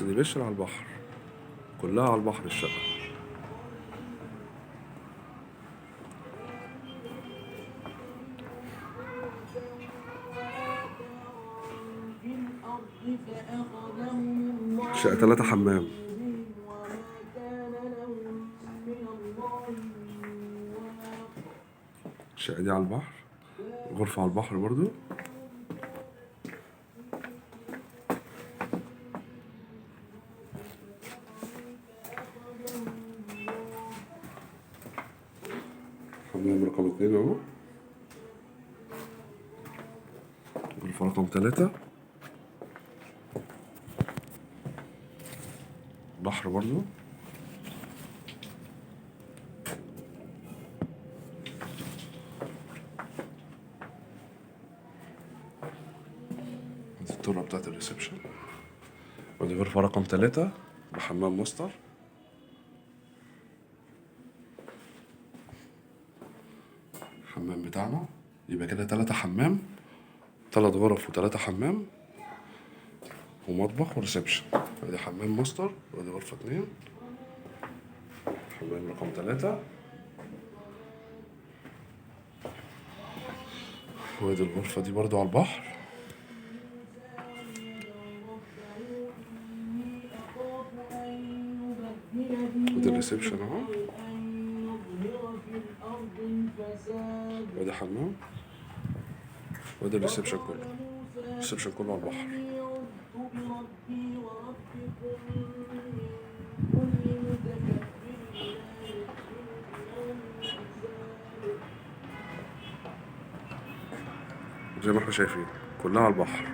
سيدي بشر على البحر، كلها على البحر الشقة. شقة 3 حمام. الشقة دي على البحر، غرفة على البحر برضو. حمام رقم 2 اهو. غرفة رقم 3 بحر برضو. دي الطرة بتاعت الريسبشن. ودي غرفة رقم 3 بحمام ماستر. الحمام بتاعنا يبقى كده 3 حمام، 3 غرف و3 حمام ومطبخ وريسبشن. ادي حمام ماستر، وادي غرفة 2، حمام رقم 3، وادي الغرفة دي برضو على البحر. وادي الريسبشن اهو. وادي حمام، وادي الريسبشن كله. الريسبشن كله على البحر. زي ما احنا شايفين كلها على البحر.